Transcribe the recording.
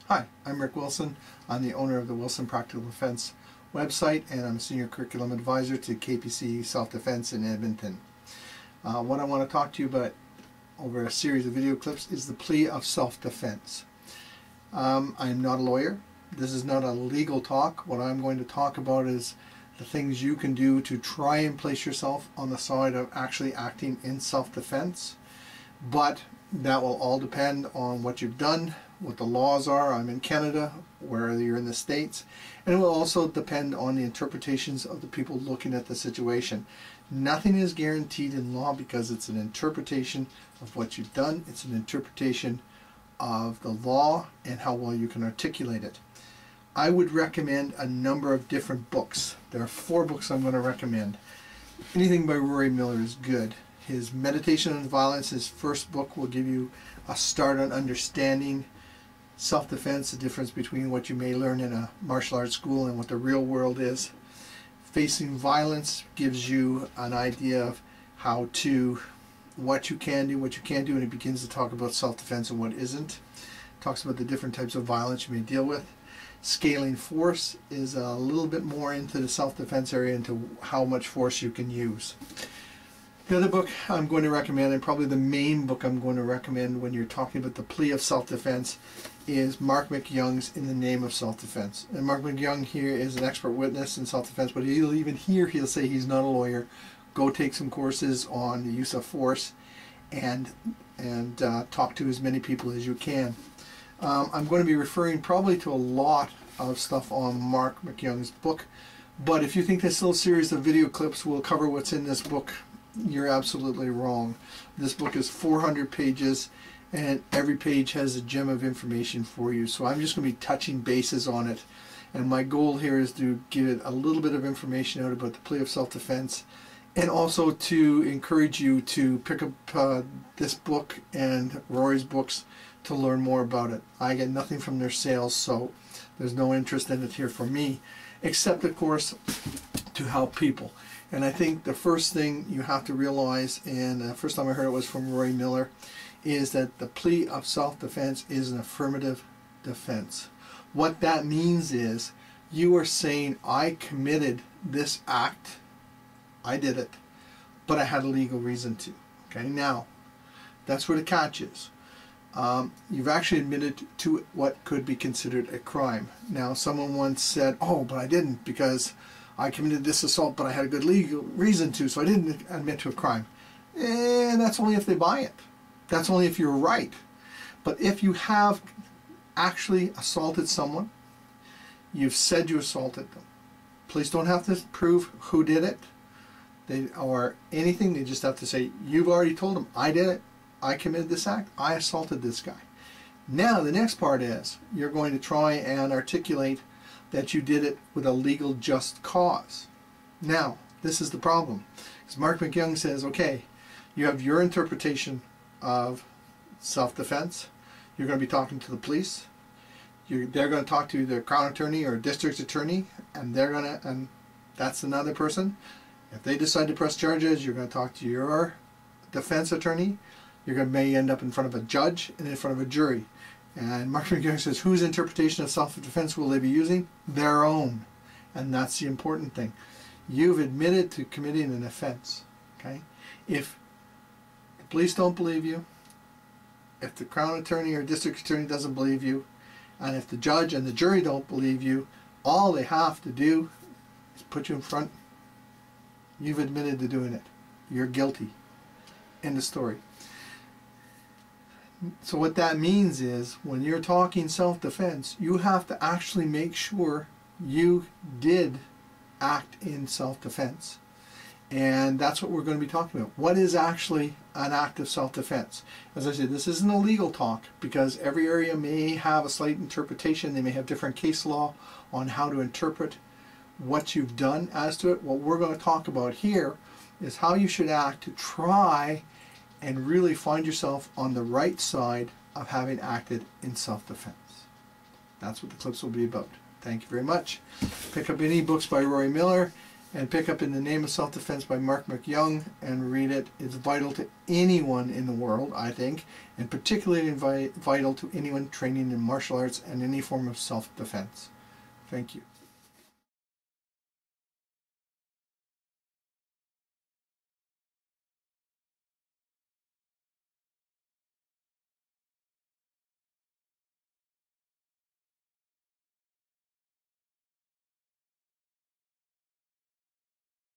Hi, I'm Rick Wilson. I'm the owner of the Wilson Practical Defense website, and I'm a Senior Curriculum Advisor to KPC Self-Defense in Edmonton. What I want to talk to you about over a series of video clips is the plea of self-defense. I'm not a lawyer. This is not a legal talk. What I'm going to talk about is the things you can do to try and place yourself on the side of actually acting in self-defense. But that will all depend on what you've done, what the laws are. I'm in Canada, where you're in the States, and it will also depend on the interpretations of the people looking at the situation. Nothing is guaranteed in law because it's an interpretation of what you've done. It's an interpretation of the law and how well you can articulate it. I would recommend a number of different books. There are 4 books I'm going to recommend. Anything by Rory Miller is good. His Meditation on Violence, his first book, will give you a start on understanding self-defense, the difference between what you may learn in a martial arts school and what the real world is. Facing Violence gives you an idea of what you can do, what you can't do, and it begins to talk about self-defense and what isn't. It talks about the different types of violence you may deal with. Scaling Force is a little bit more into the self-defense area, into how much force you can use. The other book I'm going to recommend, and probably the main book I'm going to recommend when you're talking about the plea of self-defense, is Mark McYoung's In the Name of Self-Defense. And Mark McYoung here is an expert witness in self-defense, but he'll say he's not a lawyer. Go take some courses on the use of force and talk to as many people as you can. I'm going to be referring probably to a lot of stuff on Mark McYoung's book, but if you think this little series of video clips will cover what's in this book, you're absolutely wrong. This book is 400 pages, and every page has a gem of information for you. So I'm just going to be touching bases on it. And my goal here is to give a little bit of information out about the plea of self-defense, and also to encourage you to pick up this book and Rory's books to learn more about it. I get nothing from their sales, so there's no interest in it here for me, except of course to help people. And I think the first thing you have to realize, and the first time I heard it was from Rory Miller, is that the plea of self-defense is an affirmative defense. What that means is you are saying, I committed this act, I did it, but I had a legal reason to. Okay, now that's where the catch is. You've actually admitted to what could be considered a crime. Now, someone once said, oh, but I didn't, because I committed this assault, but I had a good legal reason to, so I didn't admit to a crime. And that's only if they buy it. That's only if you're right. But if you have actually assaulted someone, you've said you assaulted them. Police don't have to prove who did it or anything. They just have to say, you've already told them, I did it. I committed this act. I assaulted this guy. Now the next part is you're going to try and articulate that you did it with a legal just cause. Now, this is the problem. Because Mark McYoung says, okay, you have your interpretation of self-defense. You're going to be talking to the police. They're going to talk to the Crown Attorney or District Attorney, and that's another person. If they decide to press charges, you're going to talk to your defense attorney. You're going to may end up in front of a judge and in front of a jury. And Mark McYoung says, whose interpretation of self-defense will they be using? Their own. And that's the important thing. You've admitted to committing an offense. Okay? If the police don't believe you, if the Crown Attorney or District Attorney doesn't believe you, and if the judge and the jury don't believe you, all they have to do is put you in front. You've admitted to doing it. You're guilty. End of story. So what that means is, when you're talking self-defense, you have to actually make sure you did act in self-defense. And that's what we're going to be talking about. What is actually an act of self-defense? As I said, this isn't a legal talk, because every area may have a slight interpretation. They may have different case law on how to interpret what you've done as to it. What we're going to talk about here is how you should act to try and really find yourself on the right side of having acted in self-defense. That's what the clips will be about. Thank you very much. Pick up any books by Rory Miller, And pick up In the Name of Self-Defense by Mark McYoung and read it. It's vital to anyone in the world, I think, and particularly vital to anyone training in martial arts and any form of self-defense. Thank you.